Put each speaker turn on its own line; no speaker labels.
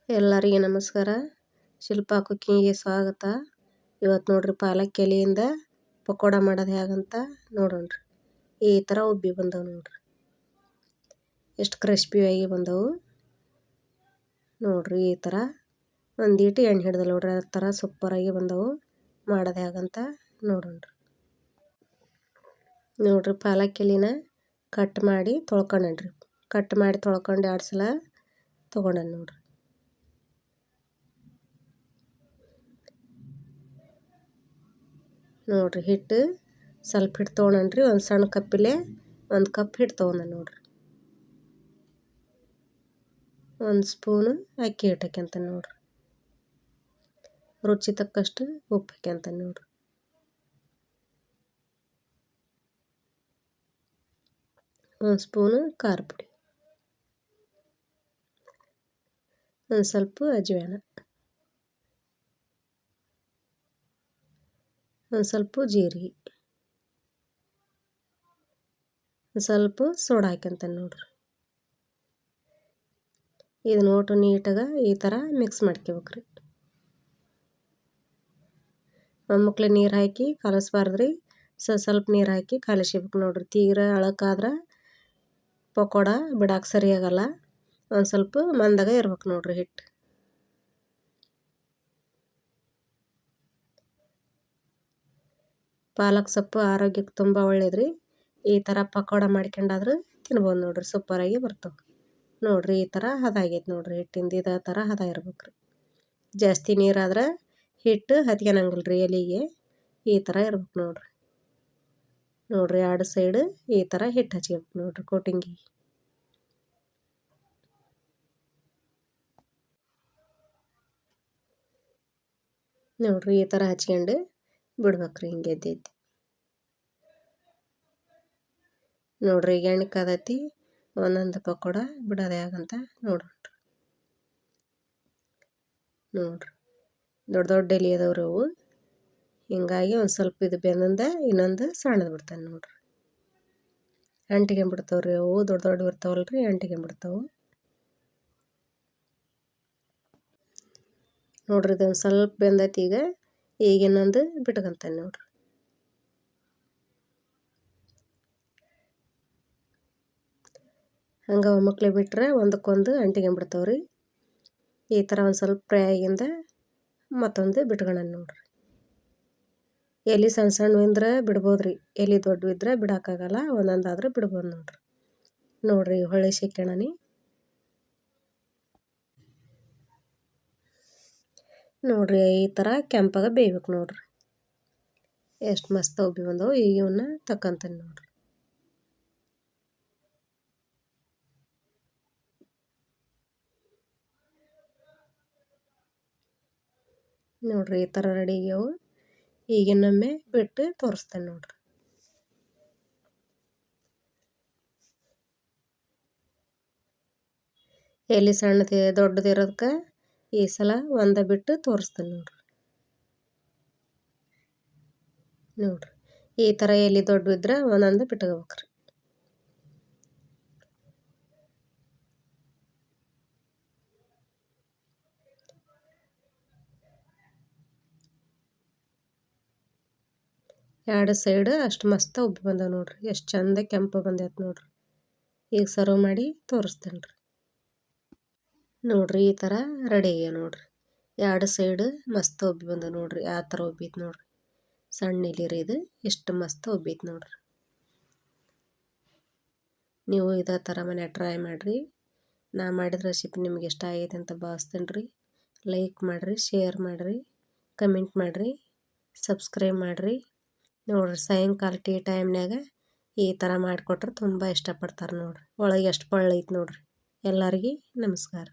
ಎಲ್ಲರಿಗೆ ನಮಸ್ಕಾರ. ಶಿಲ್ಪಾ ಕುಕ್ಕಿಂಗಿಗೆ ಸ್ವಾಗತ. ಇವತ್ತು ನೋಡ್ರಿ ಪಾಲಕ್ ಎಲೆಯಿಂದ ಪಕೋಡ ಮಾಡೋದು ಹೇಗಂತ ನೋಡೋಣ್ರಿ. ಈ ಥರ ಉಬ್ಬಿ ಬಂದವು ನೋಡ್ರಿ, ಎಷ್ಟು ಕ್ರಿಸ್ಪಿಯಾಗಿ ಬಂದವು ನೋಡ್ರಿ. ಈ ಥರ ಒಂದೀಟು ಎಣ್ಣೆ ಹಿಡ್ದಲ್ಲ ನೋಡ್ರಿ, ಆ ಥರ ಸೂಪರಾಗಿ ಬಂದವು. ಮಾಡೋದು ಹೇಗಂತ ನೋಡೋಣ್ರಿ. ನೋಡ್ರಿ ಪಾಲಕ್ ಎಲೆನ ಕಟ್ ಮಾಡಿ ತೊಳ್ಕೊಂಡ್ರಿ. ಕಟ್ ಮಾಡಿ ತೊಳ್ಕೊಂಡು 2 ಸಲ ತೊಗೊಂಡು ನೋಡ್ರಿ. ನೋಡ್ರಿ ಹಿಟ್ಟು ಸ್ವಲ್ಪ ಹಿಟ್ಟು ತೊಗೊಂಡ್ರಿ. ಒಂದು ಸಣ್ಣ ಕಪ್ಪಿಲೆ 1 ಕಪ್ ಹಿಟ್ಟು ತೊಗೊಂಡ ನೋಡ್ರಿ. 1 ಸ್ಪೂನು ಅಕ್ಕಿ ಹಿಟ್ಟು ಹಾಕ್ಯಂತ ನೋಡ್ರಿ. ರುಚಿ ತಕ್ಕಷ್ಟು ಉಪ್ಪು ಹಾಕ್ಯಂತ ನೋಡ್ರಿ. 1 ಸ್ಪೂನು ಖಾರ ಪುಡಿ, ಒಂದು ಸ್ವಲ್ಪ ಅಜ್ವಾನ, ಒಂದು ಸ್ವಲ್ಪ ಜೀರಿಗೆ, ಒಂದು ಸ್ವಲ್ಪ ಸೋಡಾ ಹಾಕ್ಯಂತ ನೋಡ್ರಿ. ಇದನ್ನ ಒಟ್ಟು ನೀಟಾಗಿ ಈ ಥರ ಮಿಕ್ಸ್ ಮಾಡ್ಕೋಬೇಕ್ರಿ. ಒಮ್ಮಕ್ಲೆ ನೀರು ಹಾಕಿ ಕಲಸ್ಬಾರ್ದ್ರಿ, ಸ್ವಲ್ಪ ನೀರು ಹಾಕಿ ಕಲಸ್ಬೇಕು ನೋಡ್ರಿ. ತೀರ ಅಳಕಾದ್ರೆ ಪಕೋಡ ಬಿಡಾಕೆ ಸರಿಯಾಗಲ್ಲ. ಒಂದು ಸ್ವಲ್ಪ ಮಂದಾಗ ಇರ್ಬೇಕು ನೋಡ್ರಿ ಹಿಟ್ಟು. ಪಾಲಕ್ ಸೊಪ್ಪು ಆರೋಗ್ಯಕ್ಕೆ ತುಂಬ ಒಳ್ಳೇದ್ರಿ. ಈ ಥರ ಪಕೋಡ ಮಾಡ್ಕೊಂಡಾದ್ರೆ ತಿನ್ಬೋದು ನೋಡ್ರಿ, ಸೂಪರಾಗಿ ಬರ್ತವೆ ನೋಡ್ರಿ. ಈ ಥರ ಹದ ಆಗೈತೆ ನೋಡ್ರಿ ಹಿಟ್ಟಿಂದ. ಇದೇ ಥರ ಹದ ಇರ್ಬೇಕ್ರಿ. ಜಾಸ್ತಿ ನೀರಾದ್ರೆ ಹಿಟ್ಟು ಹತ್ಕೊಳಂಗಿಲ್ರಿ ಎಲೆಗೆ. ಈ ಥರ ಇರ್ಬೇಕು ನೋಡ್ರಿ. ನೋಡ್ರಿ 2 ಸೈಡ್ ಈ ಥರ ಹಿಟ್ಟು ಹಚ್ಕೋಬೇಕು ನೋಡ್ರಿ ಕೋಟಿಂಗಿ. ನೋಡ್ರಿ ಈ ಥರ ಹಚ್ಕೊಂಡು ಬಿಡ್ಬೇಕ್ರಿ. ಹಿಂಗೆ ಎದ್ದೈತಿ ನೋಡ್ರಿ. ಈಗ ಎಣ್ಣೆ ಕಾದೈತಿ, ಒಂದೊಂದು ಪಕೋಡ ಬಿಡೋದು ಹೇಗಂತ ನೋಡ್ರಿ. ನೋಡ್ರಿ ದೊಡ್ಡ ದೊಡ್ಡ ಎಲೆ ಅದಾವ್ರಿ ಅವು. ಹಿಂಗಾಗಿ ಒಂದು ಸ್ವಲ್ಪ ಇದು ಬೆಂದಿಂದ ಇನ್ನೊಂದು ಸಣ್ಣದು ಬಿಡ್ತಾನೆ ನೋಡ್ರಿ. ಅಂಟಿಕೊಂಬಿಡ್ತಾವ್ರಿ ಅವು, ದೊಡ್ಡ ದೊಡ್ಡ ಇರ್ತಾವಲ್ರಿ, ಅಂಟಿಕೊಂಬಿಡ್ತಾವೆ ನೋಡ್ರಿ. ಇದೊಂದು ಸ್ವಲ್ಪ ಬೆಂದೈತಿ. ಈಗ ಇನ್ನೊಂದು ಬಿಟ್ಕೊಂತಾನೆ ನೋಡ್ರಿ. ಹಂಗೆ ಒಮ್ಮಕ್ಲೆ ಬಿಟ್ರೆ ಒಂದಕ್ಕೊಂದು ಅಂಟಿಕೊಂಬಿಡ್ತಾವ್ರಿ. ಈ ಥರ ಒಂದು ಸ್ವಲ್ಪ ಫ್ರೈ ಆಗಿಂದ ಮತ್ತೊಂದು ಬಿಟ್ಕೊಳ್ಳೋಣ ನೋಡ್ರಿ. ಎಲೆ ಸಣ್ಣ ಸಣ್ಣವಿದ್ರೆ ಬಿಡ್ಬೋದ್ರಿ, ಎಲೆ ದೊಡ್ಡವಿದ್ರೆ ಬಿಡೋಕ್ಕಾಗಲ್ಲ. ಒಂದೊಂದಾದ್ರೆ ಬಿಡ್ಬೋದು ನೋಡ್ರಿ. ನೋಡ್ರಿ ಹೊಳ್ಳಿ ಸಿಕ್ಕೋಣನಿ ನೋಡ್ರಿ. ಈ ಥರ ಕೆಂಪಾಗ ಬೇಯ್ಬೇಕು ನೋಡ್ರಿ. ಎಷ್ಟು ಮಸ್ತ್ ಉಬ್ಬಿ ಬಂದವು. ಈಗ ಇವನ್ನ ತಕ್ಕಂತಾನೆ ನೋಡ್ರಿ. ನೋಡ್ರಿ ಈ ಥರ ರೆಡಿ ಆಗ್ಯಾವು. ಈಗ ಇನ್ನೊಮ್ಮೆ ಬಿಟ್ಟು ತೋರಿಸ್ತೇನೆ ನೋಡ್ರಿ. ಎಲೆ ಸಣ್ಣದು ದೊಡ್ಡದಿರೋದಕ್ಕೆ ಈ ಸಲ ಒಂದ ಬಿಟ್ಟು ತೋರಿಸ್ತೇನೆ ನೋಡ್ರಿ. ನೋಡ್ರಿ ಈ ಥರ ಎಲೆ ದೊಡ್ಡವಿದ್ರೆ ಒಂದೊಂದು ಬಿಟ್ಕೋಬೇಕ್ರಿ. ಎರಡು ಸೈಡ್ ಅಷ್ಟು ಮಸ್ತ್ ಉಬ್ಬಿ ಬಂದವು ನೋಡ್ರಿ. ಎಷ್ಟು ಚಂದ ಕೆಂಪು ಬಂದೈತೆ ನೋಡ್ರಿ. ಈಗ ಸರ್ವ್ ಮಾಡಿ ತೋರಿಸ್ತೇನೆ ರೀ. ನೋಡ್ರಿ ಈ ಥರ ರೆಡಿ ಆಗ್ಯಾವ ನೋಡ್ರಿ. 2 ಸೈಡ್ ಮಸ್ತ್ ಉಬ್ಬಿ ಬಂದವು ನೋಡ್ರಿ. ಆ ಥರ ಉಬ್ಬೈತೆ ನೋಡ್ರಿ. ಸಣ್ಣ ಎಲೆ ರೀ ಇದು, ಎಷ್ಟು ಮಸ್ತ್ ಉಬ್ಬೈತೆ ನೋಡ್ರಿ. ನೀವು ಇದೇ ಥರ ಮನೆ ಟ್ರೈ ಮಾಡಿರಿ. ನಾ ಮಾಡಿದ ರೆಸಿಪಿ ನಿಮ್ಗೆ ಇಷ್ಟ ಆಗೈತೆ ಅಂತ ಭಾವಿಸ್ತೇನೆ ರೀ. ಲೈಕ್ ಮಾಡಿರಿ, ಶೇರ್ ಮಾಡಿರಿ, ಕಮೆಂಟ್ ಮಾಡಿರಿ, ಸಬ್ಸ್ಕ್ರೈಬ್ ಮಾಡಿರಿ ನೋಡ್ರಿ. ಸಾಯಂಕಾಲ ಟೀ ಟೈಮ್ನಾಗ ಈ ಥರ ಮಾಡಿಕೊಟ್ರೆ ತುಂಬ ಇಷ್ಟಪಡ್ತಾರೆ ನೋಡ್ರಿ. ಒಳಗೆ ಎಷ್ಟು ಪಳ್ಳೈತೆ ನೋಡ್ರಿ. ಎಲ್ಲರಿಗೆ ನಮಸ್ಕಾರ.